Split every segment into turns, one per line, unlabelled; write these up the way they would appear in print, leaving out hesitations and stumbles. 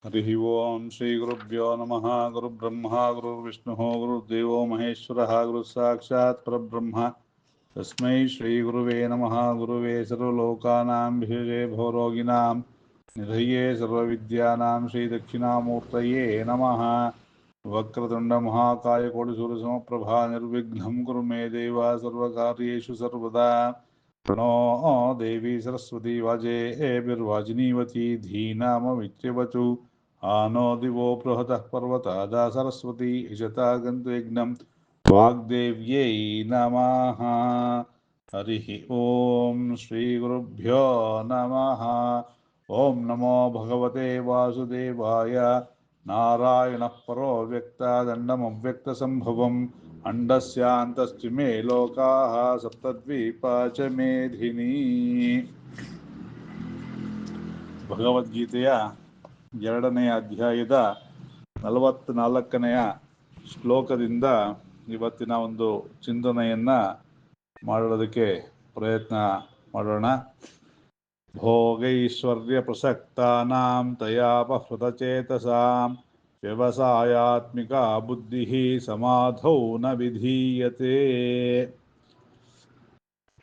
हरिः ओं श्रीगुरुभ्यो नमः। गुरुब्रह्मा गुरुर्विष्णुः गुरुर्देवो महेश्वरः गुरुसाक्षात् परब्रह्म तस्मै श्रीगुरुवे नमः। गुरुवे सर्वलोकानां भिषजे भवरोगिणां निधये सर्वविद्यानां श्रीदक्षिणामूर्तये नमः। वक्रतुण्डमहाकायकोटिसूर्यसमप्रभा निर्विघ्नं कुरु मे देव सर्वकार्येषु सर्वदा। प्रणो देवी सरस्वती वाजेभिर्वाजिनीवती धीनामविच्यवचु आनो दिवो बृहतः पर्वतादा सरस्वती इशता गन्तुयज्ञं वाग्देव्यै नमः। हरिः ॐ श्रीगुरुभ्यो नमः। ॐ नमो भगवते वासुदेवाय। नारायणः परो व्यक्तादण्डमव्यक्तसम्भवम् अंडस्यान्तश्च मे लोकाः सप्तद्वीपा च ಮೇಧಿನಿ. ಭಗವದ್ಗೀತೆಯ 2ನೇ ಅಧ್ಯಾಯದ 44ನೆಯ ಶ್ಲೋಕದಿಂದ ಇವತ್ತಿನ ಒಂದು ಚಿಂತನೆಯನ್ನ ಮಾಡೋದಕ್ಕೆ ಪ್ರಯತ್ನ ಮಾಡೋಣ. ಭೋಗೈಶ್ವರ್ಯ ಪ್ರಸಕ್ತಾನಾಂ ತಯಾಪಹೃತಚೇತಸಾಂ ವ್ಯವಸಾಯಾತ್ಮಿಕ ಬುದ್ಧಿ ಸಮಾಧೌ ನ ವಿಧೀಯತೆ.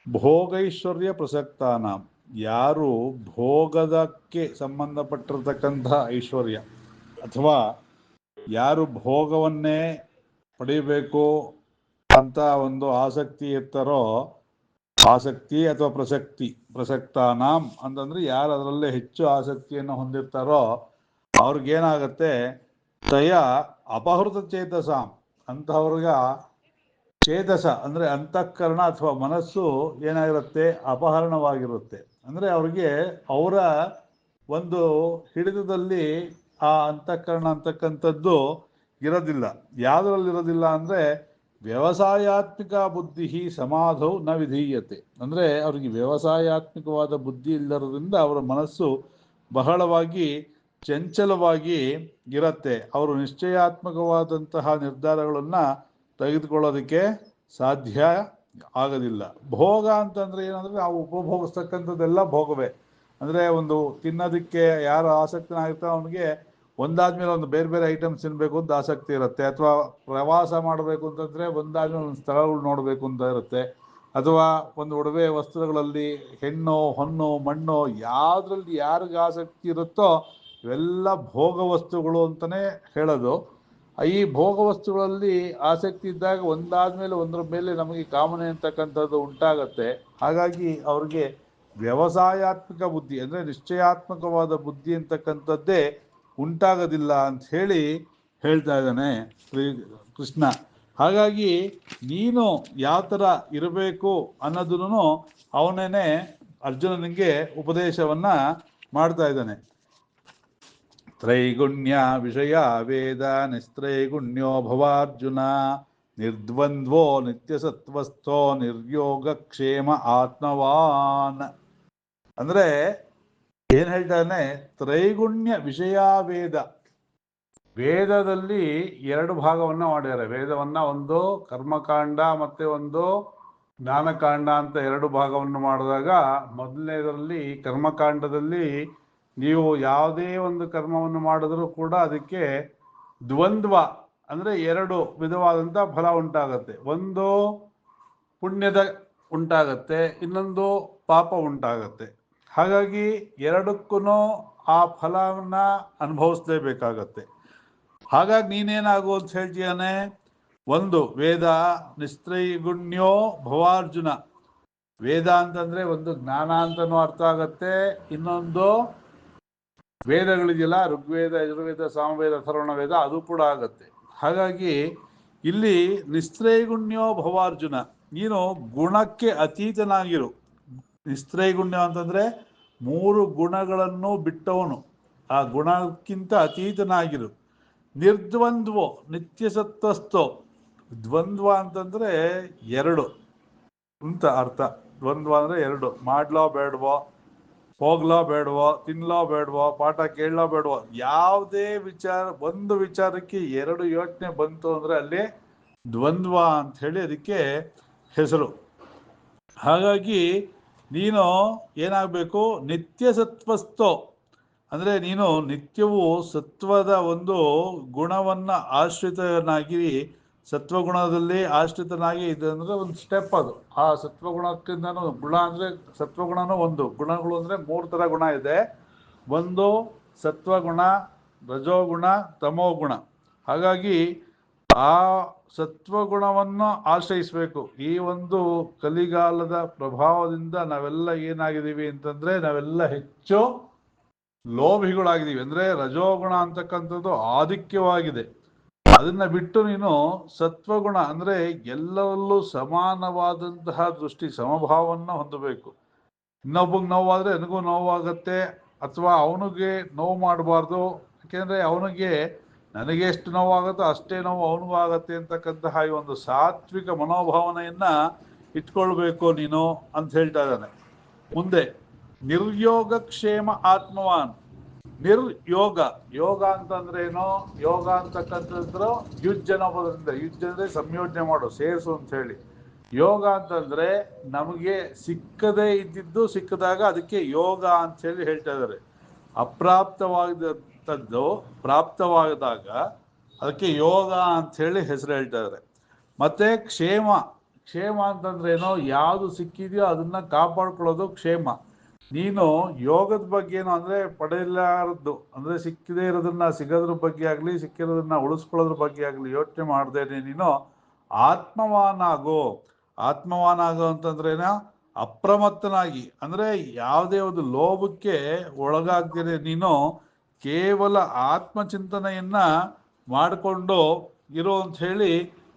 ಭೋಗೈಶ್ವರ್ಯ ಪ್ರಸಕ್ತಾನಾಂ, ಯಾರು ಭೋಗದಕ್ಕೆ ಸಂಬಂಧಪಟ್ಟಿರತಕ್ಕಂಥ ಐಶ್ವರ್ಯ ಅಥವಾ ಯಾರು ಭೋಗವನ್ನೇ ಪಡೆಯಬೇಕು ಅಂತ ಒಂದು ಆಸಕ್ತಿ ಇರ್ತಾರೋ, ಆಸಕ್ತಿ ಅಥವಾ ಪ್ರಸಕ್ತಾನಾಂ ಅಂತಂದ್ರೆ ಯಾರು ಅದರಲ್ಲೇ ಹೆಚ್ಚು ಆಸಕ್ತಿಯನ್ನು ಹೊಂದಿರ್ತಾರೋ ಅವ್ರಿಗೇನಾಗತ್ತೆ, ತಯ ಅಪಹೃತ ಚೇತಸಾಂ, ಅಂತಹವ್ರಿಗ ಚೇತಸ ಅಂದ್ರೆ ಅಂತಃಕರಣ ಅಥವಾ ಮನಸ್ಸು ಏನಾಗಿರುತ್ತೆ, ಅಪಹರಣವಾಗಿರುತ್ತೆ. ಅಂದ್ರೆ ಅವ್ರಿಗೆ ಅವರ ಒಂದು ಹಿಡಿತದಲ್ಲಿ ಆ ಅಂತಃಕರಣ ಅಂತಕ್ಕಂಥದ್ದು ಇರೋದಿಲ್ಲ. ಯಾವುದರಲ್ಲಿರೋದಿಲ್ಲ ಅಂದ್ರೆ ವ್ಯವಸಾಯಾತ್ಮಿಕ ಬುದ್ಧಿ ಸಮಾಧೌ ನ ವಿಧೀಯತೆ. ಅಂದ್ರೆ ಅವರಿಗೆ ವ್ಯವಸಾಯಾತ್ಮಿಕವಾದ ಬುದ್ಧಿ ಇಲ್ಲದರಿಂದ ಅವರ ಮನಸ್ಸು ಬಹಳವಾಗಿ ಚಂಚಲವಾಗಿ ಇರತ್ತೆ. ಅವರು ನಿಶ್ಚಯಾತ್ಮಕವಾದಂತಹ ನಿರ್ಧಾರಗಳನ್ನ ತೆಗೆದುಕೊಳ್ಳೋದಕ್ಕೆ ಸಾಧ್ಯ ಆಗೋದಿಲ್ಲ. ಭೋಗ ಅಂತಂದ್ರೆ ಏನಂದ್ರೆ ನಾವು ಉಪಭೋಗಿಸ್ತಕ್ಕಂಥದ್ದೆಲ್ಲ ಭೋಗವೇ. ಅಂದ್ರೆ ಒಂದು ತಿನ್ನೋದಕ್ಕೆ ಯಾರು ಆಸಕ್ತನಾಗಿರ್ತಾರೋ ಅವನಿಗೆ ಒಂದಾದ್ಮೇಲೆ ಒಂದು ಬೇರೆ ಬೇರೆ ಐಟಮ್ಸ್ ತಿನ್ಬೇಕು ಅಂತ ಆಸಕ್ತಿ ಇರುತ್ತೆ. ಅಥವಾ ಪ್ರವಾಸ ಮಾಡಬೇಕು ಅಂತಂದ್ರೆ ಒಂದಾದ್ಮೇಲೆ ಒಂದು ಸ್ಥಳಗಳು ನೋಡಬೇಕು ಅಂತ ಇರುತ್ತೆ. ಅಥವಾ ಒಂದು ಒಡವೆ ವಸ್ತ್ರಗಳಲ್ಲಿ ಹೆಣ್ಣು ಹೊನ್ನು ಮಣ್ಣು ಯಾವ್ದ್ರಲ್ಲಿ ಯಾರಿಗೆ ಆಸಕ್ತಿ ಇರುತ್ತೋ ಇವೆಲ್ಲ ಭೋಗ ವಸ್ತುಗಳು ಅಂತಾನೆ ಹೇಳೋದು. ಈ ಭೋಗ ವಸ್ತುಗಳಲ್ಲಿ ಆಸಕ್ತಿ ಇದ್ದಾಗ ಒಂದಾದ್ಮೇಲೆ ಒಂದರ ಮೇಲೆ ನಮಗೆ ಕಾಮನೆ ಅಂತಕ್ಕಂಥದ್ದು ಉಂಟಾಗತ್ತೆ. ಹಾಗಾಗಿ ಅವ್ರಿಗೆ ವ್ಯವಸಾಯಾತ್ಮಕ ಬುದ್ಧಿ ಅಂದ್ರೆ ನಿಶ್ಚಯಾತ್ಮಕವಾದ ಬುದ್ಧಿ ಅಂತಕ್ಕಂಥದ್ದೇ ಉಂಟಾಗೋದಿಲ್ಲ ಅಂತ ಹೇಳ್ತಾ ಇದ್ದಾನೆ ಶ್ರೀ ಕೃಷ್ಣ. ಹಾಗಾಗಿ ನೀನು ಯಾವ ಥರ ಇರಬೇಕು ಅನ್ನೋದನ್ನು ಅವನೇನೆ ಅರ್ಜುನನಿಗೆ ಉಪದೇಶವನ್ನ ಮಾಡ್ತಾ ಇದ್ದಾನೆ. ತ್ರೈಗುಣ್ಯ ವಿಷಯ ವೇದ ನಿಸ್ತ್ರೈಗುಣ್ಯೋ ಭವಾರ್ಜುನ ನಿರ್ದ್ವಂದ್ವೋ ನಿತ್ಯಸತ್ವಸ್ಥೋ ನಿರ್ಯೋಗಕ್ಷೇಮ ಆತ್ಮವಾನ್. ಅಂದ್ರೆ ಏನ್ ಹೇಳ್ತಾನೆ, ತ್ರೈಗುಣ್ಯ ವಿಷಯ ವೇದ. ವೇದದಲ್ಲಿ 2 ಭಾಗವನ್ನ ಮಾಡ್ಯಾರೆ. ವೇದವನ್ನ ಒಂದು ಕರ್ಮಕಾಂಡ ಮತ್ತೆ ಒಂದು ಜ್ಞಾನಕಾಂಡ ಅಂತ 2 ಭಾಗವನ್ನು ಮಾಡಿದಾಗ, ಮೊದಲನೇದರಲ್ಲಿ ಕರ್ಮಕಾಂಡದಲ್ಲಿ ನೀವು ಯಾವುದೇ ಒಂದು ಕರ್ಮವನ್ನು ಮಾಡಿದ್ರೂ ಕೂಡ ಅದಕ್ಕೆ ದ್ವಂದ್ವ ಅಂದ್ರೆ 2 ವಿಧವಾದಂಥ ಫಲ ಉಂಟಾಗತ್ತೆ. ಒಂದು ಪುಣ್ಯದ ಉಂಟಾಗತ್ತೆ, ಇನ್ನೊಂದು ಪಾಪ ಉಂಟಾಗತ್ತೆ. ಹಾಗಾಗಿ 2ಕ್ಕೂ ಆ ಫಲವನ್ನ ಅನುಭವಿಸ್ಲೇಬೇಕಾಗತ್ತೆ. ಹಾಗಾಗಿ ನೀನೇನಾಗು ಅಂತ ಹೇಳ್ತೀಯಾನೆ, ಒಂದು ವೇದ ನಿಸ್ತ್ರೈಗುಣ್ಯೋ ಭವಾರ್ಜುನ. ವೇದ ಅಂತಂದ್ರೆ ಒಂದು ಜ್ಞಾನ ಅಂತನೂ ಅರ್ಥ ಆಗತ್ತೆ, ಇನ್ನೊಂದು ವೇದಗಳಿದೆಯಲ್ಲ ಋಗ್ವೇದ ಯಜುರ್ವೇದ ಸಾಮವೇದ ಅಥರ್ವಣ ವೇದ ಅದು ಕೂಡ ಆಗತ್ತೆ. ಹಾಗಾಗಿ ಇಲ್ಲಿ ನಿಸ್ತ್ರೈಗುಣ್ಯೋ ಭವಾರ್ಜುನ, ನೀನು ಗುಣಕ್ಕೆ ಅತೀತನಾಗಿರು. ನಿಸ್ತ್ರೈಗುಣ್ಯ ಅಂತಂದ್ರೆ 3 ಗುಣಗಳನ್ನು ಬಿಟ್ಟವನು, ಆ ಗುಣಕ್ಕಿಂತ ಅತೀತನಾಗಿರು. ನಿರ್ದ್ವಂದ್ವೋ ನಿತ್ಯಸತ್ವಸ್ಥೋ. ದ್ವಂದ್ವ ಅಂತಂದ್ರೆ 2 ಅಂತ ಅರ್ಥ. ದ್ವಂದ್ವ ಅಂದ್ರೆ 2, ಮಾಡ್ಲೋ ಬೇಡವೋ, ಹೋಗ್ಲೋ ಬೇಡವೋ, ತಿನ್ಲೋ ಬೇಡವೋ, ಪಾಠ ಕೇಳಲೋ ಬೇಡವೋ, ಯಾವುದೇ ವಿಚಾರ ಒಂದು ವಿಚಾರಕ್ಕೆ 2 ಯೋಚನೆ ಬಂತು ಅಂದ್ರೆ ಅಲ್ಲಿ ದ್ವಂದ್ವ ಅಂತ ಹೇಳಿ ಅದಕ್ಕೆ ಹೆಸರು. ಹಾಗಾಗಿ ನೀನು ಏನಾಗಬೇಕು, ನಿತ್ಯ ಸತ್ವಸ್ಥೋ ಅಂದ್ರೆ ನೀನು ನಿತ್ಯವೂ ಸತ್ವದ ಒಂದು ಗುಣವನ್ನ ಆಶ್ರಿತನಾಗಿ, ಸತ್ವಗುಣದಲ್ಲಿ ಆಶ್ರಿತನಾಗಿ ಇದೆ ಅಂದ್ರೆ ಒಂದು ಸ್ಟೆಪ್ ಅದು. ಆ ಸತ್ವಗುಣಕ್ಕಿಂತನೂ ಗುಣ ಅಂದ್ರೆ ಸತ್ವಗುಣನೂ ಒಂದು, ಗುಣಗಳು ಅಂದ್ರೆ 3 ತರ ಗುಣ ಇದೆ. ಒಂದು ಸತ್ವಗುಣ, ರಜೋಗುಣ, ತಮೋಗುಣ. ಹಾಗಾಗಿ ಆ ಸತ್ವಗುಣವನ್ನು ಆಶ್ರಯಿಸಬೇಕು. ಈ ಒಂದು ಕಲಿಗಾಲದ ಪ್ರಭಾವದಿಂದ ನಾವೆಲ್ಲ ಏನಾಗಿದ್ದೀವಿ ಅಂತಂದ್ರೆ, ನಾವೆಲ್ಲ ಹೆಚ್ಚು ಲೋಭಿಗಳಾಗಿದ್ದೀವಿ. ಅಂದ್ರೆ ರಜೋಗುಣ ಅಂತಕ್ಕಂಥದ್ದು ಆಧಿಕ್ಯವಾಗಿದೆ. ಅದನ್ನ ಬಿಟ್ಟು ನೀನು ಸತ್ವಗುಣ ಅಂದ್ರೆ ಎಲ್ಲರಲ್ಲೂ ಸಮಾನವಾದಂತಹ ದೃಷ್ಟಿ, ಸಮಭಾವವನ್ನು ಹೊಂದಬೇಕು. ಇನ್ನೊಬ್ಬಗೆ ನೋವಾದ್ರೆ ನನಗೂ ನೋವಾಗತ್ತೆ, ಅಥವಾ ಅವನಿಗೆ ನೋವು ಮಾಡಬಾರ್ದು. ಯಾಕೆಂದ್ರೆ ಅವನಿಗೆ ನನಗೆ ಎಷ್ಟು ನೋವಾಗುತ್ತೋ ಅಷ್ಟೇ ನೋವು ಅವನಿಗೂ ಆಗತ್ತೆ ಅಂತಕ್ಕಂತಹ ಈ ಒಂದು ಸಾತ್ವಿಕ ಮನೋಭಾವನೆಯನ್ನ ಇಟ್ಕೊಳ್ಬೇಕು ನೀನು ಅಂತ ಹೇಳ್ತಾ ಇದ್ದಾನೆ. ಮುಂದೆ ನಿರ್ಯೋಗ ಕ್ಷೇಮ ಆತ್ಮವಾನ್. ನಿರ್ಯೋಗ, ಯೋಗ ಅಂತಂದ್ರೆ ಏನೋ, ಯೋಗ ಅಂತಕ್ಕಂಥದ್ದು ಯುಜ್ ಅನ್ನೋ ಪದದಿಂದ, ಯುಜ್ ಅಂದ್ರೆ ಸಂಯೋಜನೆ ಮಾಡು, ಸೇರಿಸು ಅಂತ ಹೇಳಿ. ಯೋಗ ಅಂತಂದ್ರೆ ನಮಗೆ ಸಿಕ್ಕದೇ ಇದ್ದಿದ್ದು ಸಿಕ್ಕದಾಗ ಅದಕ್ಕೆ ಯೋಗ ಅಂತ ಹೇಳಿ ಹೇಳ್ತಾ ಇದ್ದಾರೆ. ಅಪ್ರಾಪ್ತವಾದಂಥದ್ದು ಪ್ರಾಪ್ತವಾದಾಗ ಅದಕ್ಕೆ ಯೋಗ ಅಂತ ಹೇಳಿ ಹೆಸರು ಹೇಳ್ತಾ ಇದ್ದಾರೆ. ಮತ್ತೆ ಕ್ಷೇಮ, ಕ್ಷೇಮ ಅಂತಂದ್ರೆ ಏನೋ, ಯಾವುದು ಸಿಕ್ಕಿದೆಯೋ ಅದನ್ನ ಕಾಪಾಡ್ಕೊಳ್ಳೋದು ಕ್ಷೇಮ. ನೀನು ಯೋಗದ ಬಗ್ಗೆ ಏನು ಅಂದ್ರೆ ಪಡೆಯಲಾರದ್ದು ಅಂದ್ರೆ ಸಿಕ್ಕದೇ ಇರೋದನ್ನ ಸಿಗೋದ್ರ ಬಗ್ಗೆ ಆಗ್ಲಿ, ಸಿಕ್ಕಿರೋದನ್ನ ಉಳಿಸ್ಕೊಳ್ಳೋದ್ರ ಬಗ್ಗೆ ಆಗ್ಲಿ ಯೋಚನೆ ಮಾಡ್ದೇನೆ ನೀನು ಆತ್ಮವಾನಾಗೋ. ಆತ್ಮವಾನಾಗೋ ಅಂತಂದ್ರೇನ, ಅಪ್ರಮತ್ತನಾಗಿ ಅಂದ್ರೆ ಯಾವುದೇ ಒಂದು ಲೋಭಕ್ಕೆ ಒಳಗಾಗ್ದೇನೆ ನೀನು ಕೇವಲ ಆತ್ಮಚಿಂತನೆಯನ್ನ ಮಾಡಿಕೊಂಡು ಇರೋ ಅಂತ ಹೇಳಿ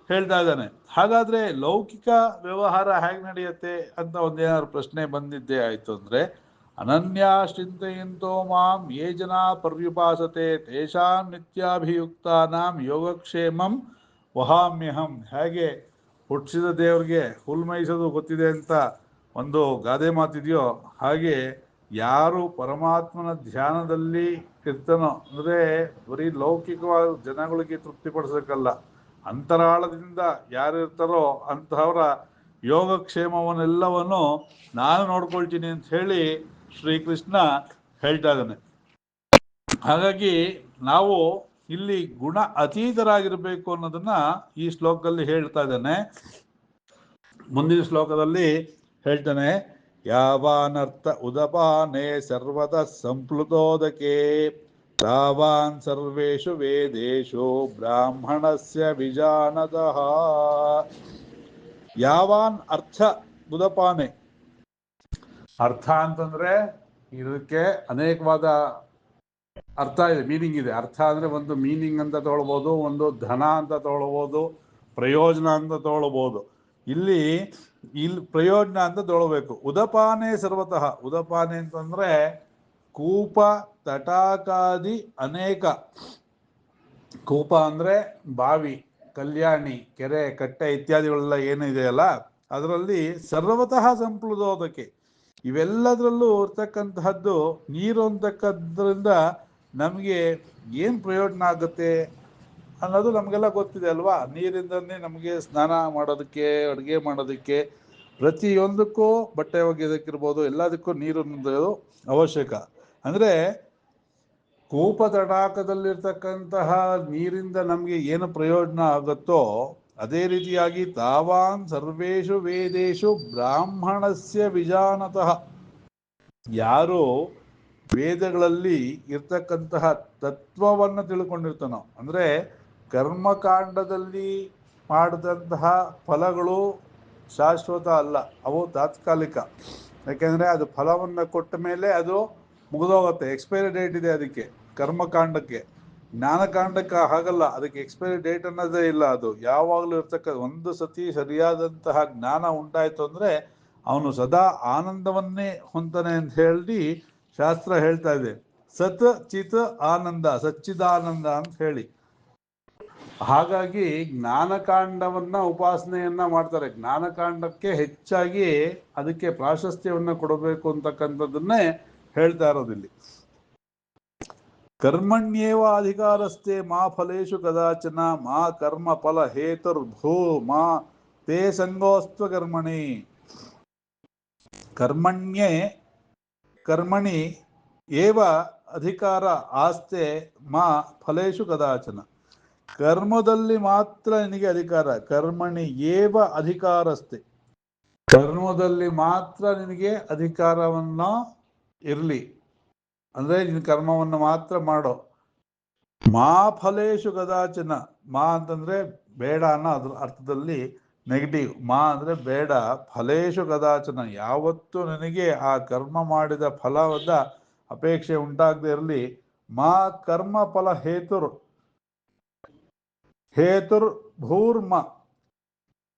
ಹೇಳ್ತಾ ಇದ್ದಾನೆ. ಹಾಗಾದ್ರೆ ಲೌಕಿಕ ವ್ಯವಹಾರ ಹೇಗೆ ನಡೆಯುತ್ತೆ ಅಂತ ಒಂದೇನಾದ್ರು ಪ್ರಶ್ನೆ ಬಂದಿದ್ದೇ ಆಯ್ತು ಅಂದ್ರೆ, ಅನನ್ಯಾಶ್ಚಿಂತೆಯಂತೋ ಮಾಂ ಯೇ ಜನ ಪರ್ಯುಪಾಸತೆ ತೇಷಾಂ ನಿತ್ಯಾಭಿಯುಕ್ತಾನಾಂ ಯೋಗಕ್ಷೇಮಂ ವಹಾಮ್ಯಹಂ. ಹೇಗೆ ಹುಟ್ಟಿಸಿದ ದೇವ್ರಿಗೆ ಹುಲ್ ಮೇಯಿಸೋದು ಗೊತ್ತಿದೆ ಅಂತ ಒಂದು ಗಾದೆ ಮಾತಿದೆಯೋ, ಹಾಗೆ ಯಾರು ಪರಮಾತ್ಮನ ಧ್ಯಾನದಲ್ಲಿ ಇರ್ತಾನೋ, ಅಂದ್ರೆ ಬರೀ ಲೌಕಿಕವಾದ ಜನಗಳಿಗೆ ತೃಪ್ತಿಪಡಿಸೋಕ್ಕಲ್ಲ, ಅಂತರಾಳದಿಂದ ಯಾರು ಇರ್ತಾರೋ ಅಂತಹವರ ಯೋಗಕ್ಷೇಮವನ್ನೆಲ್ಲವನ್ನು ನಾನು ನೋಡ್ಕೊಳ್ತೀನಿ ಅಂತ ಹೇಳಿ ಶ್ರೀಕೃಷ್ಣ ಹೇಳ್ತಾ ಇದ್ದಾನೆ. ಹಾಗಾಗಿ ನಾವು ಇಲ್ಲಿ ಗುಣ ಅತೀತರಾಗಿರ್ಬೇಕು ಅನ್ನೋದನ್ನ ಈ ಶ್ಲೋಕದಲ್ಲಿ ಹೇಳ್ತಾ ಇದ್ದಾನೆ. ಮುಂದಿನ ಶ್ಲೋಕದಲ್ಲಿ ಹೇಳ್ತಾನೆ, ಯಾವಾನರ್ಥ ಉದಪಾನೆ ಸರ್ವತಃ ಸಂಪ್ಲುತೋದಕೆ ತಾವಾನ್ ಸರ್ವೇಷು ವೇದೇಶು ಬ್ರಾಹ್ಮಣಸ್ಯ ವಿಜಾನತಃ. ಯಾವಾನ್ ಅರ್ಥ ಉದಪಾನೆ. ಅರ್ಥ ಅಂತಂದ್ರೆ ಇದಕ್ಕೆ ಅನೇಕವಾದ ಅರ್ಥ ಇದೆ, ಮೀನಿಂಗ್ ಇದೆ. ಅರ್ಥ ಅಂದ್ರೆ ಒಂದು ಮೀನಿಂಗ್ ಅಂತ ತಗೊಳ್ಬೋದು, ಒಂದು ಧನ ಅಂತ ತಗೊಳ್ಬೋದು, ಪ್ರಯೋಜನ ಅಂತ ತಗೊಳ್ಬೋದು. ಇಲ್ಲಿ ಪ್ರಯೋಜನ ಅಂತ ತಗೊಳ್ಬೇಕು. ಉದಪಾನೆ ಸರ್ವತಃ. ಉದಪಾನೆ ಅಂತಂದ್ರೆ ಕೂಪ, ತಟಾಕಾದಿ ಅನೇಕ. ಕೂಪ ಅಂದ್ರೆ ಬಾವಿ, ಕಲ್ಯಾಣಿ, ಕೆರೆ, ಕಟ್ಟೆ ಇತ್ಯಾದಿಗಳೆಲ್ಲ ಏನಿದೆಯಲ್ಲ ಅದರಲ್ಲಿ ಸರ್ವತಃ ಸಂಪ್ಲುತೋದಕ್ಕೆ, ಇವೆಲ್ಲದರಲ್ಲೂ ಇರ್ತಕ್ಕಂತಹದ್ದು ನೀರು ಅಂತಕ್ಕದ್ರಿಂದ ನಮಗೆ ಏನು ಪ್ರಯೋಜನ ಆಗುತ್ತೆ ಅನ್ನೋದು ನಮಗೆಲ್ಲ ಗೊತ್ತಿದೆ ಅಲ್ವಾ. ನೀರಿಂದನೇ ನಮಗೆ ಸ್ನಾನ ಮಾಡೋದಕ್ಕೆ, ಅಡುಗೆ ಮಾಡೋದಕ್ಕೆ, ಪ್ರತಿಯೊಂದಕ್ಕೂ ಬಟ್ಟೆ ಒಗೆಯೋದಕ್ಕಿರ್ಬೋದು, ಎಲ್ಲದಕ್ಕೂ ನೀರು ಅವಶ್ಯಕ. ಅಂದರೆ ಕೂಪ ತಟಾಕದಲ್ಲಿರ್ತಕ್ಕಂತಹ ನೀರಿಂದ ನಮಗೆ ಏನು ಪ್ರಯೋಜನ ಆಗುತ್ತೋ ಅದೇ ರೀತಿಯಾಗಿ ತಾವಾನ್ ಸರ್ವೇಷು ವೇದೇಶು ಬ್ರಾಹ್ಮಣಸ್ಯ ವಿಜಾನತಃ. ಯಾರು ವೇದಗಳಲ್ಲಿ ಇರ್ತಕ್ಕಂತಹ ತತ್ವವನ್ನು ತಿಳ್ಕೊಂಡಿರ್ತಾನೋ, ಅಂದ್ರೆ ಕರ್ಮಕಾಂಡದಲ್ಲಿ ಮಾಡಿದಂತಹ ಫಲಗಳು ಶಾಶ್ವತ ಅಲ್ಲ, ಅವು ತಾತ್ಕಾಲಿಕ. ಯಾಕೆಂದ್ರೆ ಅದು ಫಲವನ್ನು ಕೊಟ್ಟ ಮೇಲೆ ಅದು ಮುಗಿದೋಗುತ್ತೆ, ಎಕ್ಸ್ಪೈರಿ ಡೇಟ್ ಇದೆ ಅದಕ್ಕೆ ಕರ್ಮಕಾಂಡಕ್ಕೆ. ಜ್ಞಾನಕಾಂಡಕ್ಕೆ ಹಾಗಲ್ಲ, ಅದಕ್ಕೆ ಎಕ್ಸ್ಪೈರಿ ಡೇಟ್ ಅನ್ನೋದೇ ಇಲ್ಲ. ಅದು ಯಾವಾಗಲೂ ಇರ್ತಕ್ಕ, ಒಂದು ಸತಿ ಸರಿಯಾದಂತಹ ಜ್ಞಾನ ಉಂಟಾಯ್ತು ಅಂದ್ರೆ ಅವನು ಸದಾ ಆನಂದವನ್ನೇ ಹೊಂತಾನೆ ಅಂತ ಹೇಳಿ ಶಾಸ್ತ್ರ ಹೇಳ್ತಾ ಇದೆ. ಸತ್ ಚಿತ್ ಆನಂದ, ಸಚ್ಚಿದಾನಂದ ಅಂತ ಹೇಳಿ. ಹಾಗಾಗಿ ಜ್ಞಾನಕಾಂಡವನ್ನ ಉಪಾಸನೆಯನ್ನ ಮಾಡ್ತಾರೆ. ಜ್ಞಾನಕಾಂಡಕ್ಕೆ ಹೆಚ್ಚಾಗಿ ಅದಕ್ಕೆ ಪ್ರಾಶಸ್ತ್ಯವನ್ನ ಕೊಡಬೇಕು ಅಂತಕ್ಕಂಥದ್ದನ್ನೇ ಹೇಳ್ತಾ ಇರೋದಿಲ್ಲಿ. ಕರ್ಮಣ್ಯೇವ ಅಧಿಕಾರಸ್ಥೆ ಮಾ ಫಲೇಶು ಕದಾಚನ ಮಾ ಕರ್ಮ ಫಲ ಹೇತುರ್ಭೂ ಮಾ ತೇ ಸಂಗೋಸ್ತ್ವ ಕರ್ಮಣಿ. ಕರ್ಮಣ್ಯೇ ಕರ್ಮಣಿ ಏವ ಅಧಿಕಾರ ಆಸ್ತೆ ಮಾ ಫಲೇಶು ಕದಾಚನ. ಕರ್ಮದಲ್ಲಿ ಮಾತ್ರ ನಿನಗೆ ಅಧಿಕಾರ. ಕರ್ಮಣಿ ಏವ ಅಧಿಕಾರಸ್ತೆ. ಕರ್ಮದಲ್ಲಿ ಮಾತ್ರ ನಿನಗೆ ಅಧಿಕಾರವನ್ನು ಇರಲಿ. ಅಂದ್ರೆ ನಿನ್ನ ಕರ್ಮವನ್ನು ಮಾತ್ರ ಮಾಡೋ. ಮಾ ಫಲೇಶು ಕದಾಚನ. ಮಾ ಅಂತಂದ್ರೆ ಬೇಡ ಅನ್ನೋ ಅದ್ರ ಅರ್ಥದಲ್ಲಿ ನೆಗೆಟಿವ್. ಮಾ ಅಂದ್ರೆ ಬೇಡ. ಫಲೇಶು ಕದಾಚನ, ಯಾವತ್ತು ನಿನಗೆ ಆ ಕರ್ಮ ಮಾಡಿದ ಫಲದ ಅಪೇಕ್ಷೆ ಉಂಟಾಗದೆ ಇರಲಿ. ಮಾ ಕರ್ಮ ಫಲ ಹೇತುರ್ ಭೂರ್ಮ.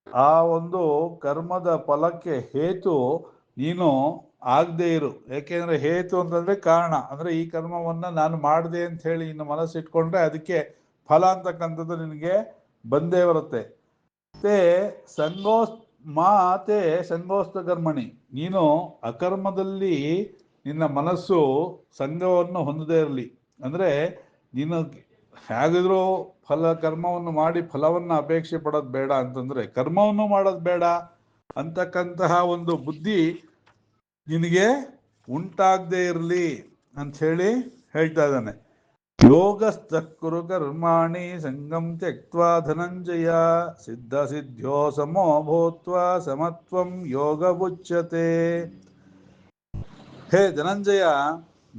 ಆ ಒಂದು ಕರ್ಮದ ಫಲಕ್ಕೆ ಹೇತು ನೀನು ಆಗದೆ ಇರು. ಯಾಕೆಂದ್ರೆ ಹೇತು ಅಂತಂದ್ರೆ ಕಾರಣ. ಅಂದ್ರೆ ಈ ಕರ್ಮವನ್ನ ನಾನು ಮಾಡಿದೆ ಅಂತ ಹೇಳಿ ಇನ್ನು ಮನಸ್ಸಿಟ್ಕೊಂಡ್ರೆ ಅದಕ್ಕೆ ಫಲ ಅಂತಕ್ಕಂಥದ್ದು ನಿನಗೆ ಬಂದೇ ಬರುತ್ತೆ. ತೇ ಸಂಗೋಸ್ತ ಕರ್ಮಣಿ. ನೀನು ಅಕರ್ಮದಲ್ಲಿ ನಿನ್ನ ಮನಸ್ಸು ಸಂಘವನ್ನು ಹೊಂದದೇ ಇರಲಿ. ಅಂದ್ರೆ ನೀನು ಹೇಗಿದ್ರು ಕರ್ಮವನ್ನು ಮಾಡಿ ಫಲವನ್ನು ಅಪೇಕ್ಷೆ ಪಡೋದು ಬೇಡ ಅಂತಂದ್ರೆ ಕರ್ಮವನ್ನು ಮಾಡೋದು ಬೇಡ ಅಂತಕ್ಕಂತಹ ಒಂದು ಬುದ್ಧಿ ನಿನಗೆ ಉಂಟಾಗದೆ ಇರಲಿ ಅಂತ ಹೇಳಿ ಹೇಳ್ತಾ ಇದ್ದಾನೆ. ಯೋಗಸ್ಥ ಕುರು ಕರ್ಮಾಣಿ ಸಂಗಂ ತ್ಯಕ್ತ್ವಾ ಧನಂಜಯ ಸಿದ್ಧ ಸಿದ್ಧ್ಯೋ ಸಮೋ ಭೂತ್ವ ಸಮತ್ವಂ ಯೋಗ ಉಚ್ಯತೆ. ಹೇ ಧನಂಜಯ,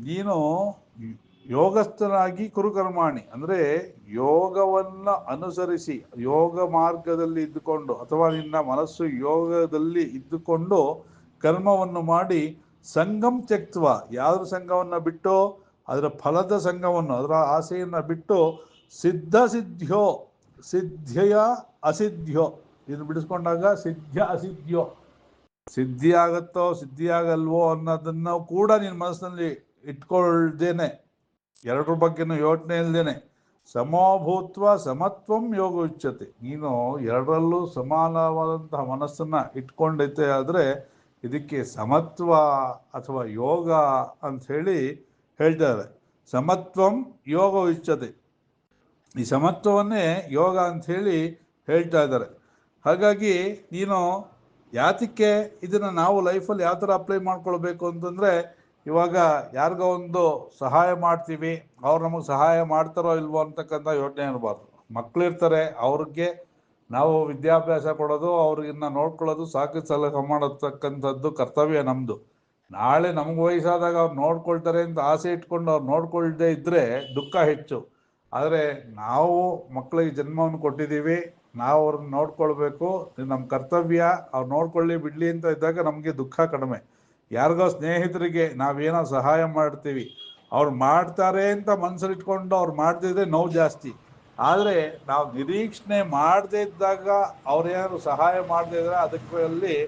ನೀನು ಯೋಗಸ್ಥನಾಗಿ ಕುರುಕರ್ಮಾಣಿ ಅಂದ್ರೆ ಯೋಗವನ್ನ ಅನುಸರಿಸಿ ಯೋಗ ಮಾರ್ಗದಲ್ಲಿ ಇದ್ದುಕೊಂಡು ಅಥವಾ ನಿನ್ನ ಮನಸ್ಸು ಯೋಗದಲ್ಲಿ ಇದ್ದುಕೊಂಡು ಕರ್ಮವನ್ನು ಮಾಡಿ ಸಂಗಂ ತ್ಯಕ್ತ್ವ, ಯಾವ್ದ್ರ ಸಂಘವನ್ನ ಬಿಟ್ಟು ಅದರ ಫಲದ ಸಂಘವನ್ನು ಅದರ ಆಸೆಯನ್ನ ಬಿಟ್ಟು ಸಿದ್ಧ ಸಿದ್ಧ್ಯೋ ಸಿದ್ಧಿಯ ಅಸಿದ್ಧ್ಯೋ ಇದನ್ನು ಬಿಡಿಸ್ಕೊಂಡಾಗ ಸಿದ್ಧ ಅಸಿದ್ಧ್ಯೋ ಸಿದ್ಧಿ ಆಗತ್ತೋ ಸಿದ್ಧಿ ಆಗಲ್ವೋ ಅನ್ನೋದನ್ನ ಕೂಡ ನಿನ್ನ ಮನಸ್ಸಿನಲ್ಲಿ ಇಟ್ಕೊಳ್ದೇನೆ ಎರಡರ ಬಗ್ಗೆನೂ ಯೋಚನೆ ಇಲ್ದೇನೆ ಸಮೋಭೂತ್ವ ಸಮತ್ವಂ ಯೋಗ ಉಚ್ಯತೆ. ನೀನು ಎರಡರಲ್ಲೂ ಸಮಾನವಾದಂತಹ ಮನಸ್ಸನ್ನ ಇಟ್ಕೊಂಡೈತೆ ಆದ್ರೆ ಇದಕ್ಕೆ ಸಮತ್ವ ಅಥವಾ ಯೋಗ ಅಂತ ಹೇಳಿ ಹೇಳ್ತಾರೆ. ಸಮತ್ವಂ ಯೋಗ ಉಚ್ಯತೆ. ಈ ಸಮತ್ವವನ್ನೇ ಯೋಗ ಅಂತ ಹೇಳಿ ಹೇಳ್ತಾ ಇದ್ದಾರೆ. ಹಾಗಾಗಿ ನೀನು ಯಾತಕ್ಕೆ ಇದನ್ನ ನಾವು ಲೈಫಲ್ಲಿ ಯಾವ ಥರ ಅಪ್ಲೈ ಮಾಡ್ಕೊಳ್ಬೇಕು ಅಂತಂದ್ರೆ, ಇವಾಗ ಯಾರಿಗೋ ಒಂದು ಸಹಾಯ ಮಾಡ್ತೀವಿ, ಅವ್ರು ನಮಗೆ ಸಹಾಯ ಮಾಡ್ತಾರೋ ಇಲ್ವೋ ಅಂತಕ್ಕಂಥ ಯೋಚನೆ ಇರಬಾರ್ದು. ಮಕ್ಕಳಿರ್ತಾರೆ, ಅವ್ರಿಗೆ ನಾವು ವಿದ್ಯಾಭ್ಯಾಸ ಕೊಡೋದು, ಅವ್ರಿಗಿನ್ನ ನೋಡ್ಕೊಳ್ಳೋದು, ಸಾಕು ಸಲಹೆ ಮಾಡತಕ್ಕಂಥದ್ದು ಕರ್ತವ್ಯ ನಮ್ಮದು. ನಾಳೆ ನಮ್ಗೆ ವಯಸ್ಸಾದಾಗ ಅವ್ರು ನೋಡ್ಕೊಳ್ತಾರೆ ಅಂತ ಆಸೆ ಇಟ್ಕೊಂಡು ಅವ್ರು ನೋಡ್ಕೊಳ್ದೇ ಇದ್ರೆ ದುಃಖ ಹೆಚ್ಚು. ಆದರೆ ನಾವು ಮಕ್ಕಳಿಗೆ ಜನ್ಮವನ್ನು ಕೊಟ್ಟಿದ್ದೀವಿ, ನಾವು ಅವ್ರನ್ನ ನೋಡ್ಕೊಳ್ಬೇಕು, ನಮ್ಮ ಕರ್ತವ್ಯ. ಅವ್ರು ನೋಡ್ಕೊಳ್ಳಿ ಬಿಡ್ಲಿ ಅಂತ ಇದ್ದಾಗ ನಮಗೆ ದುಃಖ ಕಡಿಮೆ. ಯಾರಿಗೋ ಸ್ನೇಹಿತರಿಗೆ ನಾವೇನೋ ಸಹಾಯ ಮಾಡ್ತೀವಿ, ಅವ್ರು ಮಾಡ್ತಾರೆ ಅಂತ ಮನಸ್ಸಲ್ಲಿ ಇಟ್ಕೊಂಡು ಅವ್ರು ಮಾಡ್ತಿದ್ರೆ ನೋವು ಜಾಸ್ತಿ. ಆದರೆ ನಾವು ನಿರೀಕ್ಷಣೆ ಮಾಡದೇ ಇದ್ದಾಗ ಅವ್ರೇನಾದ್ರು ಸಹಾಯ ಮಾಡದೇ ಇದ್ರೆ ಅದಕ್ಕೆ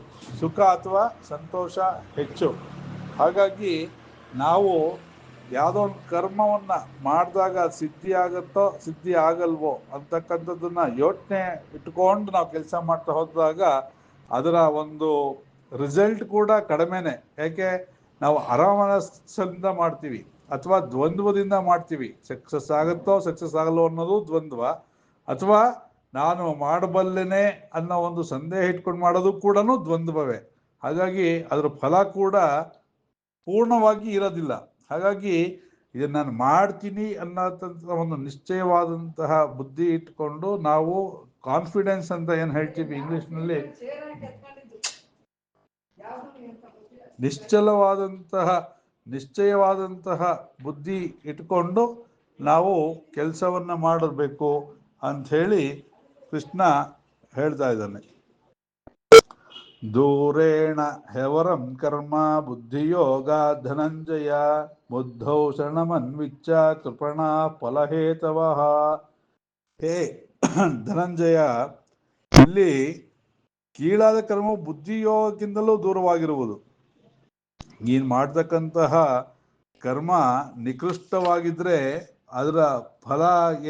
ಸುಖ ಅಥವಾ ಸಂತೋಷ ಹೆಚ್ಚು. ಹಾಗಾಗಿ ನಾವು ಯಾವುದೋ ಒಂದು ಕರ್ಮವನ್ನ ಮಾಡಿದಾಗ ಸಿದ್ಧಿ ಆಗುತ್ತೋ ಸಿದ್ಧಿ ಆಗಲ್ವೋ ಅಂತಕ್ಕಂಥದ್ದನ್ನ ಯೋಚನೆ ಇಟ್ಕೊಂಡು ನಾವು ಕೆಲಸ ಮಾಡ್ತಾ ಹೋದಾಗ ಅದರ ಒಂದು ರಿಸಲ್ಟ್ ಕೂಡ ಕಡಿಮೆನೆ. ಯಾಕೆ, ನಾವು ಅರಮನಸ್ಸಿಂದ ಮಾಡ್ತೀವಿ ಅಥವಾ ದ್ವಂದ್ವದಿಂದ ಮಾಡ್ತೀವಿ. ಸಕ್ಸಸ್ ಆಗುತ್ತೋ ಸಕ್ಸಸ್ ಆಗಲ್ವೋ ಅನ್ನೋದು ದ್ವಂದ್ವ, ಅಥವಾ ನಾನು ಮಾಡಬಲ್ಲೆನೆ ಅನ್ನೋ ಒಂದು ಸಂದೇಹ ಇಟ್ಕೊಂಡು ಮಾಡೋದು ಕೂಡ ದ್ವಂದ್ವವೇ. ಹಾಗಾಗಿ ಅದರ ಫಲ ಕೂಡ ಪೂರ್ಣವಾಗಿ ಇರೋದಿಲ್ಲ. ಹಾಗಾಗಿ ಇದನ್ನ ನಾನು ಮಾಡ್ತೀನಿ ಅನ್ನೋಂಥ ಒಂದು ನಿಶ್ಚಯವಾದಂತಹ ಬುದ್ಧಿ ಇಟ್ಕೊಂಡು ನಾವು ಕಾನ್ಫಿಡೆನ್ಸ್ ಅಂತ ಏನು ಹೇಳ್ತೀವಿ ಇಂಗ್ಲಿಷ್ನಲ್ಲಿ, ನಿಶ್ಚಯವಾದಂತಹ ಬುದ್ಧಿ ಇಟ್ಕೊಂಡು ನಾವು ಕೆಲಸವನ್ನ ಮಾಡಬೇಕು ಅಂಥೇಳಿ ಕೃಷ್ಣ ಹೇಳ್ತಾ ಇದ್ದಾನೆ. ದೂರೇಣ ಹೆವರಂ ಕರ್ಮ ಬುದ್ಧಿಯೋಗ ಧನಂಜಯ ಬುದ್ಧೌ ಶರಣಮನ್ವಿಚ್ಚ ಕೃಪಣ ಫಲಹೇತವ. ಹೇ ಧನಂಜಯ, ಇಲ್ಲಿ ಕೀಳಾದ ಕರ್ಮ ಬುದ್ಧಿಯೋಗಕ್ಕಿಂತಲೂ ದೂರವಾಗಿರುವುದು. ನೀನು ಮಾಡ್ತಕ್ಕಂತಹ ಕರ್ಮ ನಿಕೃಷ್ಟವಾಗಿದ್ರೆ ಅದರ ಫಲ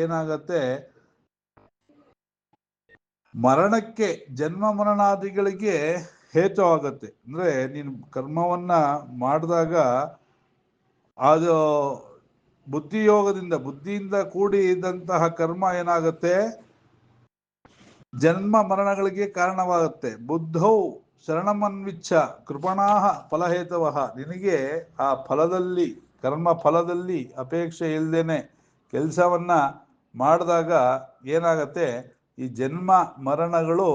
ಏನಾಗತ್ತೆ, ಮರಣಕ್ಕೆ, ಜನ್ಮ ಮರಣಾದಿಗಳಿಗೆ ಹೇತು ಆಗತ್ತೆ. ಅಂದ್ರೆ ನೀನು ಕರ್ಮವನ್ನ ಮಾಡಿದಾಗ ಅದು ಬುದ್ಧಿಯಿಂದ ಕೂಡಿ ಇದ್ದಂತಹ ಕರ್ಮ ಏನಾಗತ್ತೆ, ಜನ್ಮ ಮರಣಗಳಿಗೆ ಕಾರಣವಾಗುತ್ತೆ. ಬುದ್ಧೌ ಶರಣಮನ್ವಿಚ್ಛ ಕೃಪಣಾಹ ಫಲಹೇತವಃ. ನಿನಗೆ ಆ ಫಲದಲ್ಲಿ ಕರ್ಮ ಫಲದಲ್ಲಿ ಅಪೇಕ್ಷೆ ಇಲ್ಲದೇನೆ ಕೆಲಸವನ್ನ ಮಾಡಿದಾಗ ಏನಾಗತ್ತೆ, ಈ ಜನ್ಮ ಮರಣಗಳು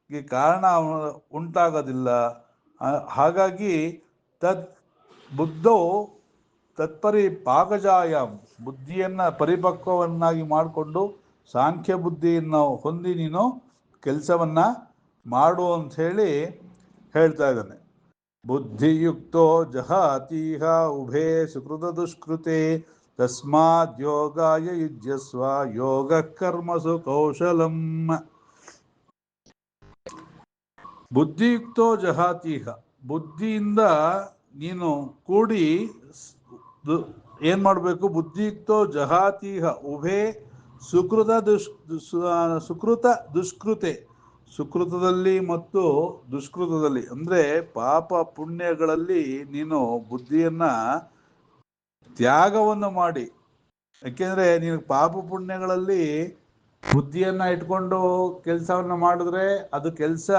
ಈ ಕಾರಣ ಉಂಟಾಗೋದಿಲ್ಲ. ಹಾಗಾಗಿ ತತ್ ಬುದ್ಧೋ ತತ್ಪರಿ ಪಾಕಜಾಯಾಮ್, ಬುದ್ಧಿಯನ್ನ ಪರಿಪಕ್ವವನ್ನಾಗಿ ಮಾಡಿಕೊಂಡು ಸಾಂಖ್ಯ ಬುದ್ಧಿಯನ್ನು ಹೊಂದಿ ನೀನು ಕೆಲಸವನ್ನ ಮಾಡು ಅಂತ ಹೇಳಿ ಹೇಳ್ತಾ ಇದ್ದಾನೆ. ಬುದ್ಧಿಯುಕ್ತೋ ಜಹಾತೀಹ ಉಭೇ ಸುಕೃತ ದುಷ್ಕೃತೆ ತಸ್ಮಾದ್ ಯೋಗಾಯ ಯುಜ್ಯಸ್ವ ಯೋಗ ಕರ್ಮಸು ಕೌಶಲಂ. ಬುದ್ಧಿಯುಕ್ತೋ ಜಹಾತೀಹ, ಬುದ್ಧಿಯಿಂದ ನೀನು ಕೂಡಿ ಏನ್ ಮಾಡಬೇಕು, ಬುದ್ಧಿಯುಕ್ತೋ ಜಹಾತೀಹ ಉಭೇ ಸುಕೃತ ಸುಕೃತ ದುಷ್ಕೃತೆ, ಸುಕೃತದಲ್ಲಿ ಮತ್ತು ದುಷ್ಕೃತದಲ್ಲಿ ಅಂದ್ರೆ ಪಾಪ ಪುಣ್ಯಗಳಲ್ಲಿ ನೀನು ಬುದ್ಧಿಯನ್ನ ತ್ಯಾಗವನ್ನು ಮಾಡಿ. ಯಾಕೆಂದ್ರೆ ನೀನು ಪಾಪ ಪುಣ್ಯಗಳಲ್ಲಿ ಬುದ್ಧಿಯನ್ನ ಇಟ್ಕೊಂಡು ಕೆಲಸವನ್ನ ಮಾಡಿದ್ರೆ ಅದು ಕೆಲಸ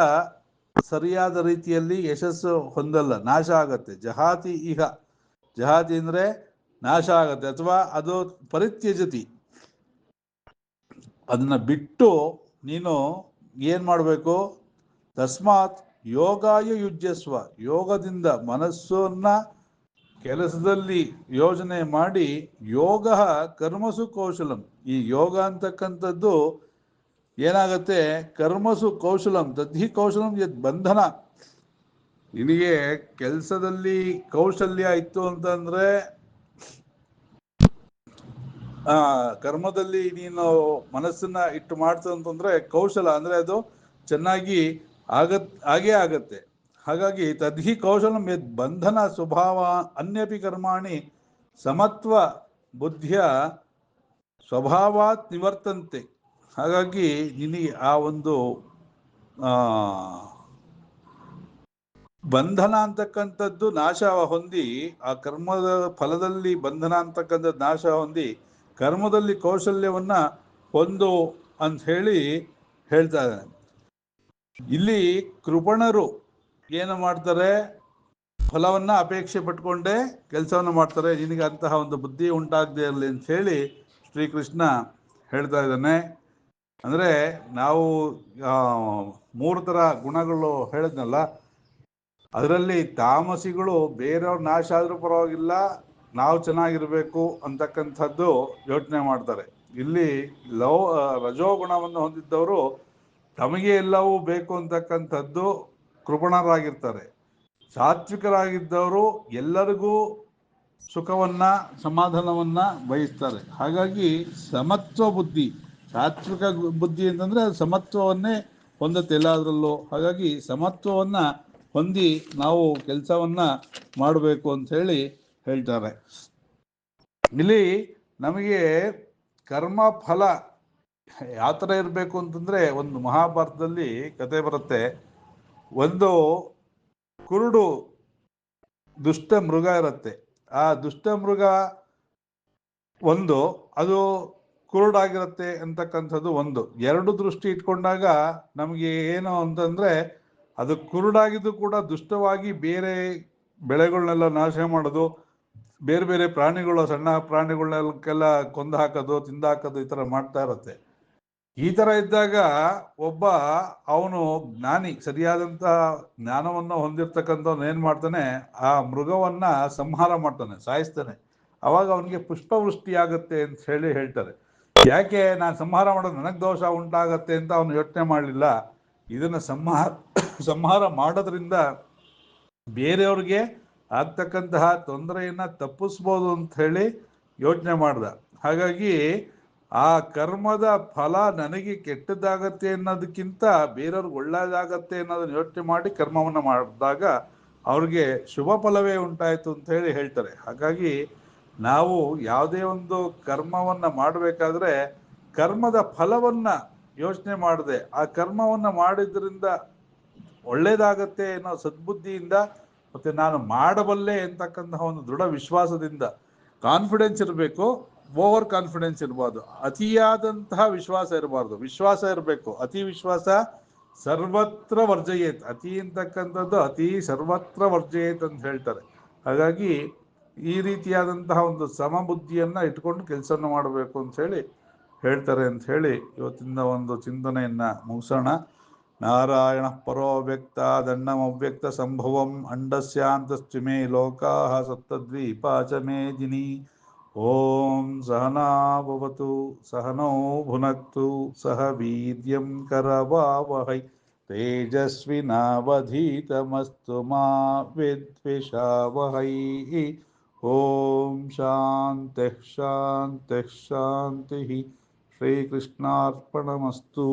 ಸರಿಯಾದ ರೀತಿಯಲ್ಲಿ ಯಶಸ್ಸು ಹೊಂದಲ್ಲ, ನಾಶ ಆಗತ್ತೆ. ಜಹಾತಿ ಇಹ, ಜಹಾತಿ ಅಂದ್ರೆ ನಾಶ ಆಗತ್ತೆ, ಅಥವಾ ಅದು ಪರಿತ್ಯಜತಿ, ಅದನ್ನ ಬಿಟ್ಟು ನೀನು ಏನ್ ಮಾಡಬೇಕು, ತಸ್ಮಾತ್ ಯೋಗಾಯ ಯುಜ್ಯಸ್ವ, ಯೋಗದಿಂದ ಮನಸ್ಸನ್ನ ಕೆಲಸದಲ್ಲಿ ಯೋಜನೆ ಮಾಡಿ, ಯೋಗ ಕರ್ಮಸು ಕೌಶಲಂ, ಈ ಯೋಗ ಅಂತಕ್ಕಂಥದ್ದು ಏನಾಗತ್ತೆ, ಕರ್ಮಸು ಕೌಶಲಂ ತದ್ಹಿ ಕೌಶಲಂ ಯದ್ ಬಂಧನ. ನಿನಗೆ ಕೆಲಸದಲ್ಲಿ ಕೌಶಲ್ಯ ಇತ್ತು ಅಂತಂದ್ರೆ, ಕರ್ಮದಲ್ಲಿ ನೀನು ಮನಸ್ಸನ್ನ ಇಟ್ಟು ಮಾಡ್ತು ಅಂತಂದ್ರೆ ಕೌಶಲ ಅಂದ್ರೆ ಅದು ಚೆನ್ನಾಗಿ ಆಗೇ ಆಗತ್ತೆ. ಹಾಗಾಗಿ ತದ್ಹಿ ಕೌಶಲಂ ಯದ್ ಬಂಧನ ಸ್ವಭಾವ ಅನ್ಯಪಿ ಕರ್ಮಾಣಿ ಸಮತ್ವ ಬುದ್ಧಿಯ ಸ್ವಭಾವಾತ್ ನಿವರ್ತಂತೆ. ಹಾಗಾಗಿ ನಿನಗೆ ಆ ಒಂದು ಬಂಧನ ಅಂತಕ್ಕಂಥದ್ದು ನಾಶ ಹೊಂದಿ, ಆ ಕರ್ಮದ ಫಲದಲ್ಲಿ ಬಂಧನ ಅಂತಕ್ಕಂಥದ್ದು ನಾಶ ಹೊಂದಿ ಕರ್ಮದಲ್ಲಿ ಕೌಶಲ್ಯವನ್ನ ಹೊಂದು ಅಂತ ಹೇಳಿ ಹೇಳ್ತಾ ಇದ್ದಾನೆ. ಇಲ್ಲಿ ಕೃಪಣರು ಏನು ಮಾಡ್ತಾರೆ, ಫಲವನ್ನ ಅಪೇಕ್ಷೆ ಪಟ್ಕೊಂಡೇ ಕೆಲಸವನ್ನ ಮಾಡ್ತಾರೆ. ನಿನಗೆ ಅಂತಹ ಒಂದು ಬುದ್ಧಿ ಉಂಟಾಗದೇ ಇರಲಿ ಅಂತ ಹೇಳಿ ಶ್ರೀಕೃಷ್ಣ ಹೇಳ್ತಾ ಇದ್ದಾನೆ. ಅಂದ್ರೆ ನಾವು 3 ಥರ ಗುಣಗಳು ಹೇಳಿದ್ನಲ್ಲ, ಅದರಲ್ಲಿ ತಾಮಸಿಗಳು ಬೇರೆಯವ್ರ ನಾಶ ಆದ್ರೂ ಪರವಾಗಿಲ್ಲ, ನಾವು ಚೆನ್ನಾಗಿರ್ಬೇಕು ಅಂತಕ್ಕಂಥದ್ದು ಯೋಚನೆ ಮಾಡ್ತಾರೆ. ಇಲ್ಲಿ ರಜೋಗುಣವನ್ನು ಹೊಂದಿದ್ದವರು ತಮಗೆ ಎಲ್ಲವೂ ಬೇಕು ಅಂತಕ್ಕಂಥದ್ದು ಕೃಪಣರಾಗಿರ್ತಾರೆ. ಸಾತ್ವಿಕರಾಗಿದ್ದವರು ಎಲ್ಲರಿಗೂ ಸುಖವನ್ನ ಸಮಾಧಾನವನ್ನ ಬಯಸ್ತಾರೆ. ಹಾಗಾಗಿ ಸಮತ್ವ ಬುದ್ಧಿ, ಸಾತ್ವಿಕ ಬುದ್ಧಿ ಅಂತಂದ್ರೆ ಸಮತ್ವವನ್ನೇ ಹೊಂದತ್ತೆ ಎಲ್ಲದರಲ್ಲೂ. ಹಾಗಾಗಿ ಸಮತ್ವವನ್ನ ಹೊಂದಿ ನಾವು ಕೆಲಸವನ್ನ ಮಾಡಬೇಕು ಅಂತ ಹೇಳಿ ಹೇಳ್ತಾರೆ. ಇಲ್ಲಿ ನಮಗೆ ಕರ್ಮ ಫಲ ಯಾವ ಥರ ಇರಬೇಕು ಅಂತಂದ್ರೆ, ಒಂದು ಮಹಾಭಾರತದಲ್ಲಿ ಕತೆ ಬರುತ್ತೆ. ಒಂದು ಕುರುಡು ದುಷ್ಟ ಮೃಗ ಇರುತ್ತೆ. ಆ ದುಷ್ಟ ಮೃಗ ಒಂದು, ಅದು ಕುರುಡಾಗಿರುತ್ತೆ ಅಂತಕ್ಕಂಥದ್ದು ಒಂದು. 2 ದೃಷ್ಟಿ ಇಟ್ಕೊಂಡಾಗ ನಮಗೆ ಏನು ಅಂತಂದ್ರೆ, ಅದು ಕುರುಡಾಗಿದ್ದು ಕೂಡ ದುಷ್ಟವಾಗಿ ಬೇರೆ ಬೆಳೆಗಳನ್ನೆಲ್ಲ ನಾಶ ಮಾಡೋದು, ಬೇರೆ ಬೇರೆ ಪ್ರಾಣಿಗಳು, ಸಣ್ಣ ಪ್ರಾಣಿಗಳನ್ನೆಲ್ಲ ಕೊಂದು ಹಾಕೋದು, ತಿಂದಾಕೋದು, ಈ ಥರ ಮಾಡ್ತಾ ಇರುತ್ತೆ. ಈ ಥರ ಇದ್ದಾಗ ಒಬ್ಬ ಅವನು ಜ್ಞಾನಿ, ಸರಿಯಾದಂತಹ ಜ್ಞಾನವನ್ನು ಹೊಂದಿರ್ತಕ್ಕಂಥವ್ನು ಏನ್ ಮಾಡ್ತಾನೆ, ಆ ಮೃಗವನ್ನ ಸಂಹಾರ ಮಾಡ್ತಾನೆ, ಸಾಯಿಸ್ತಾನೆ. ಅವಾಗ ಅವನಿಗೆ ಪುಷ್ಪವೃಷ್ಟಿ ಆಗುತ್ತೆ ಅಂತ ಹೇಳಿ ಹೇಳ್ತಾರೆ. ಯಾಕೆ ನಾನು ಸಂಹಾರ ಮಾಡೋದು ನನಗೆ ದೋಷ ಉಂಟಾಗತ್ತೆ ಅಂತ ಅವನು ಯೋಚನೆ ಮಾಡಲಿಲ್ಲ. ಇದನ್ನ ಸಂಹಾರ ಮಾಡೋದ್ರಿಂದ ಬೇರೆಯವ್ರಿಗೆ ಆಗ್ತಕ್ಕಂತಹ ತೊಂದರೆಯನ್ನ ತಪ್ಪಿಸ್ಬೋದು ಅಂತ ಹೇಳಿ ಯೋಚನೆ ಮಾಡ್ದ. ಹಾಗಾಗಿ ಆ ಕರ್ಮದ ಫಲ ನನಗೆ ಕೆಟ್ಟದ್ದಾಗತ್ತೆ ಅನ್ನೋದಕ್ಕಿಂತ ಬೇರೆಯವ್ರಿಗೆ ಒಳ್ಳೇದಾಗತ್ತೆ ಅನ್ನೋದನ್ನ ಯೋಚನೆ ಮಾಡಿ ಕರ್ಮವನ್ನ ಮಾಡಿದಾಗ ಅವ್ರಿಗೆ ಶುಭ ಫಲವೇ ಉಂಟಾಯ್ತು ಅಂತ ಹೇಳಿ ಹೇಳ್ತಾರೆ. ಹಾಗಾಗಿ ನಾವು ಯಾವುದೇ ಒಂದು ಕರ್ಮವನ್ನ ಮಾಡಬೇಕಾದ್ರೆ ಕರ್ಮದ ಫಲವನ್ನ ಯೋಚನೆ ಮಾಡದೆ ಆ ಕರ್ಮವನ್ನ ಮಾಡಿದ್ರಿಂದ ಒಳ್ಳೇದಾಗತ್ತೆ ಅನ್ನೋ ಸದ್ಬುದ್ಧಿಯಿಂದ, ಮತ್ತೆ ನಾನು ಮಾಡಬಲ್ಲೆ ಅಂತಕ್ಕಂತಹ ಒಂದು ದೃಢ ವಿಶ್ವಾಸದಿಂದ, ಕಾನ್ಫಿಡೆನ್ಸ್ ಇರಬೇಕು, ಓವರ್ ಕಾನ್ಫಿಡೆನ್ಸ್ ಇರಬಾರ್ದು, ಅತಿಯಾದಂತಹ ವಿಶ್ವಾಸ ಇರಬಾರ್ದು. ವಿಶ್ವಾಸ ಇರಬೇಕು, ಅತಿ ವಿಶ್ವಾಸ ಸರ್ವತ್ರ ವರ್ಜಯೇತ್, ಅತಿ ಅಂತಕ್ಕಂಥದ್ದು ಅತಿ ಸರ್ವತ್ರ ವರ್ಜಯೇತ್ ಅಂತ ಹೇಳ್ತಾರೆ. ಹಾಗಾಗಿ ಈ ರೀತಿಯಾದಂತಹ ಒಂದು ಸಮಬುದ್ಧಿಯನ್ನು ಇಟ್ಕೊಂಡು ಕೆಲಸವನ್ನು ಮಾಡಬೇಕು ಅಂಥೇಳಿ ಹೇಳ್ತಾರೆ ಅಂತ ಹೇಳಿ ಇವತ್ತಿನ ಒಂದು ಚಿಂತನೆಯನ್ನು ಮುಗಿಸೋಣ. ನಾರಾಯಣ ಪರೋ ವ್ಯಕ್ತ ದಂಡಮವ್ಯಕ್ತ ಸಂಭವಂ ಅಂಡಸ್ಯಾಂತಸ್ತ್ವಿಮೇ ಲೋಕಾ ಸಪ್ತದ್ವೀಪಾ ಚ ಮೇದಿನಿ. ಓಂ ಸಹನಾ ಭವತು ಸಹನೋ ಭುನಕ್ತು ಸಹ ವೀರ್ಯಂ ಕರವಾವಹೈ ತೇಜಸ್ವಿನಾವಧೀತಮಸ್ತು ಮಾ ವಿದ್ವಿಷಾವಹೈ. ಓಂ ಶಾಂತಿ ಶಾಂತಿ ಶಾಂತಿ. ಶ್ರೀಕೃಷ್ಣಾರ್ಪಣಮಸ್ತು.